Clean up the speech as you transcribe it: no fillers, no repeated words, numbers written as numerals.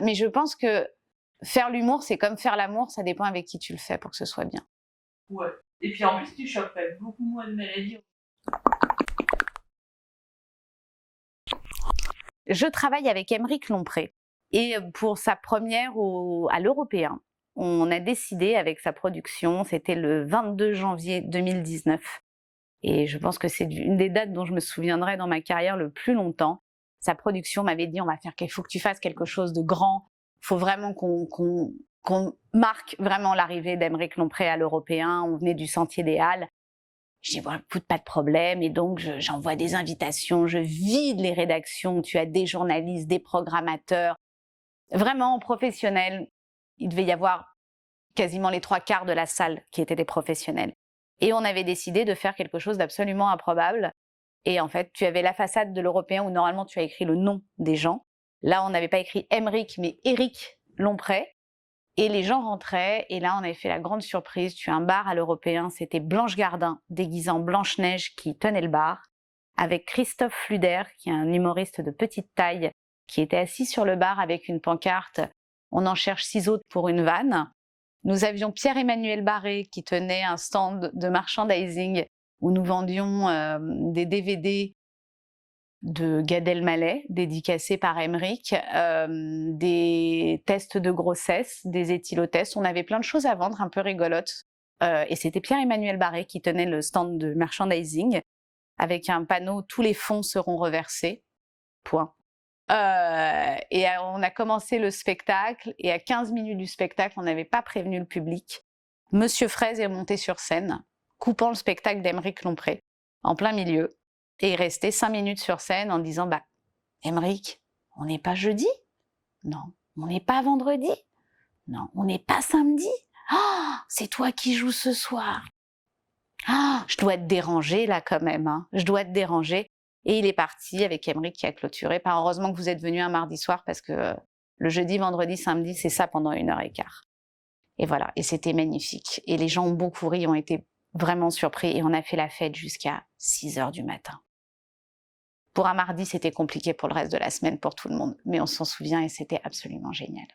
Mais je pense que faire l'humour, c'est comme faire l'amour, ça dépend avec qui tu le fais pour que ce soit bien. Ouais. Et puis en plus, tu chopes beaucoup moins de maladies. Je travaille avec Aymeric Lompré et pour sa première à l'Européen, on a décidé avec sa production, c'était le 22 janvier 2019 et je pense que c'est une des dates dont je me souviendrai dans ma carrière le plus longtemps. Sa production m'avait dit, il faut que tu fasses quelque chose de grand, il faut vraiment qu'on marque vraiment l'arrivée d'Aymeric Lompré à l'Européen. On venait du Sentier des Halles. Je dis, bon, écoute, pas de problème. Et donc, j'envoie des invitations, je vide les rédactions. Tu as des journalistes, des programmateurs, vraiment professionnels. Il devait y avoir quasiment les 3/4 de la salle qui étaient des professionnels. Et on avait décidé de faire quelque chose d'absolument improbable. Et en fait, tu avais la façade de l'Européen où normalement tu as écrit le nom des gens. Là, on n'avait pas écrit Aymeric, mais Éric Lompré. Et les gens rentraient, et là, on avait fait la grande surprise. Tu as un bar à l'Européen, c'était Blanche Gardin, déguisée en Blanche-Neige, qui tenait le bar, avec Christophe Fluder, qui est un humoriste de petite taille, qui était assis sur le bar avec une pancarte « On en cherche 6 autres pour une vanne ». Nous avions Pierre-Emmanuel Barré, qui tenait un stand de merchandising, où nous vendions des DVD de Gad Elmaleh, dédicacé par Aymeric, des tests de grossesse, des éthylotests. On avait plein de choses à vendre, un peu rigolotes. Et c'était Pierre-Emmanuel Barré qui tenait le stand de merchandising, avec un panneau « Tous les fonds seront reversés ». Point. Et on a commencé le spectacle, et à 15 minutes du spectacle, on n'avait pas prévenu le public. Monsieur Fraise est monté sur scène, coupant le spectacle d'Aymeric Lompré, en plein milieu. Et il restait 5 minutes sur scène en disant « Bah, Aymeric, on n'est pas jeudi? Non. On n'est pas vendredi? Non. On n'est pas samedi? Ah, c'est toi qui joues ce soir. Ah, je dois te déranger là quand même, hein. Je dois te déranger. » Et il est parti avec Aymeric qui a clôturé. Heureusement que vous êtes venu un mardi soir parce que le jeudi, vendredi, samedi, c'est ça pendant 1h15. Et voilà, et c'était magnifique. Et les gens ont beaucoup ri, ont été vraiment surpris et on a fait la fête jusqu'à 6h du matin. Pour un mardi, c'était compliqué pour le reste de la semaine pour tout le monde, mais on s'en souvient et c'était absolument génial.